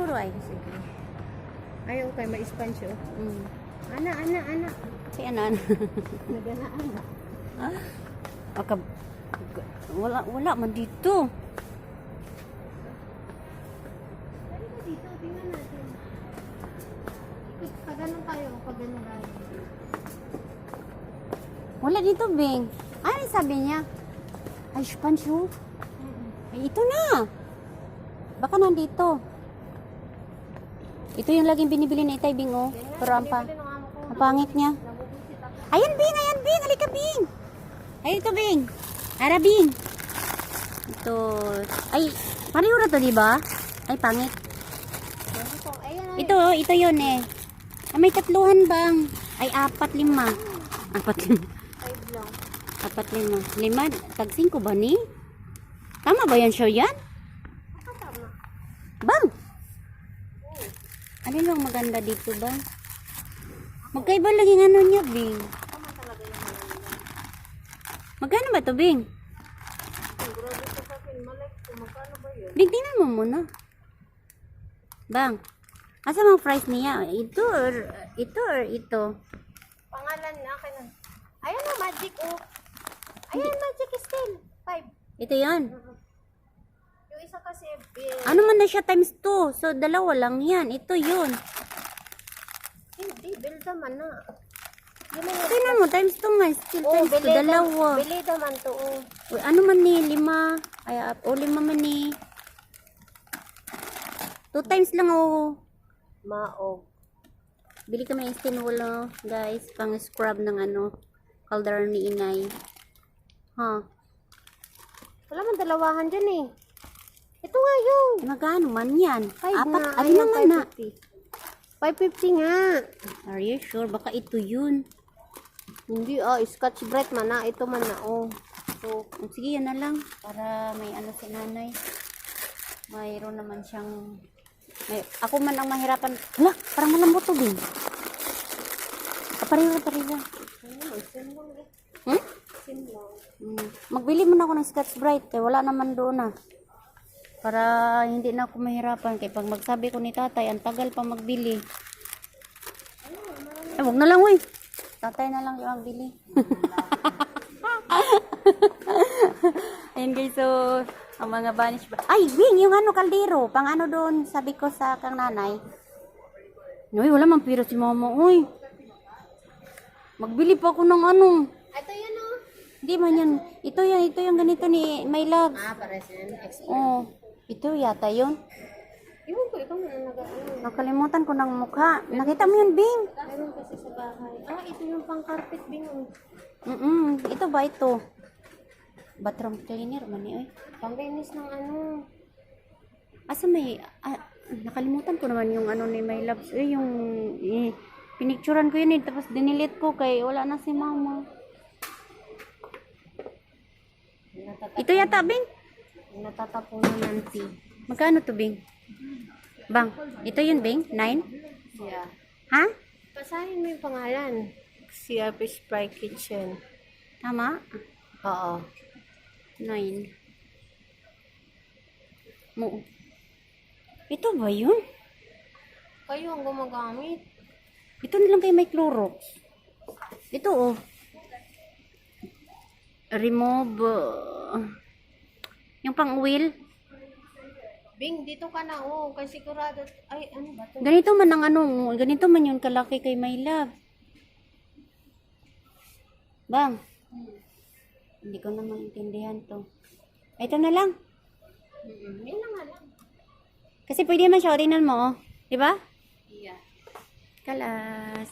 siguro ay. Sige. Ay, okay, may sponge oh. Mm. Ana. Si anan. Naganaan. Aka, wala man dito. Pwede ba dito? Tingnan natin. Pagano tayo, pagano tayo. Wala dito, Bing. Ano sabi niya? Ay, sponge oh. Ay, ito na. Baka nandito. Ito yung laging binibili na Itay, Bing, oh. Pero ang pangit niya. Ayan, Bing! Halika, Bing! Ay, ito, Bing! Ara, Bing! Ito. Ay, pareho na to, diba? Ay, pangit. Ito yun, eh. Ah, may tatluhan bang? Ay, 4, 5. 4, 5. 5 lang. 4, 5. 5, tag 5 ba ni? Tama ba yan, show yan? Tama. Bang! Ano lang maganda dito, bang? Magkaiba lang yung ano niya, Bing. Tama talaga yung mga nila. Magkano ba to, Bing? Grabe ka sa akin. Malike ko. Magkano ba yun? Bing, tingnan mo muna. Bang, asa mga price niya? Ito or ito? Pangalan na akin na. Ayan o, magic oh. Ayan, magic still. 5. Ito yan. Yung isa kasi, Ano man na siya times 2. So, dalawa lang yan. Ito yun. hindi, build naman na. Yun na yun. Tingnan mo, times 2 nga. Still Oh, times 2. Dalawa. Bili naman to oh. Uy, ano man ni? 5. Ay, 5 man ni. 2 times lang oh. Maog. Bili kami ng stinwall, oh, guys. Pang scrub ng ano. Caldera ni inay. Ha? Wala man dalawahan dyan eh. Ito nga yun. Magkano man yan? 5 Apat. na. Ano Ayun, naman na? 550 nga. Are you sure? Baka ito yun. Hindi scotch bright man na. Ito man na oh. So, sige, yan na lang. Para may ano si nanay. Mayroon naman siyang... ako man ang mahirapan. Hala, parang malambot to, Bing. Parira. Hmm? Magbili muna ako ng Scotch Brite. Kaya wala naman doon ah. Para hindi na ako mahirapan. Kaya pag magsabi ko ni tatay, ang tagal pa magbili. Wag na lang, wey. Tatay na lang yung magbili. Ayun guys, so ang mga vanish ba? Ay, Bing, yung ano kaldero, pang ano doon, sabi ko sa kang nanay. Uy, wala mang pira si mama, uy. Magbili pa ako ng ano. Ito yun oh. Hindi man yan. Ito yung ganito ni My Love. Pares yun. Oh, ito yata yun. Iwan ko, ikaw na Nakalimutan ko ng mukha. Nakita mo yun, Bing? Meron kasi sa bahay. Ito yung pang carpet Bing oh. Ito ba ito? Bathroom cleaner man eh. Pambinis ng ano. Asa may... nakalimutan ko naman yung ano ni My Love. Yung... pinicturan ko yun eh. Tapos dinilit ko kay wala na si mama. Ito yata, Bing? Natatapunan ng tea. Magkano to, Bing? Bang, ito yun, Bing? 9? Yeah. Ha? Basahin mo yung pangalan. CRP Spry Kitchen. Tama? Oo. 9. Ito ba yun? Kayo ang gumagamit. Ito na lang kay may Clorox. Ito oh. Remove. Yung pang oil. Bing, dito ka na oh. Kasi sigurado. Ay, ano ba to? Ganito man ang ano. Ganito man yung kalaki kay My Love. Bang. Hindi ko na maintindihan to. Ito na lang. Yan na nga lang. Kasi pwede man siya. O, tingnan mo oh. Diba? Yeah. Kalas.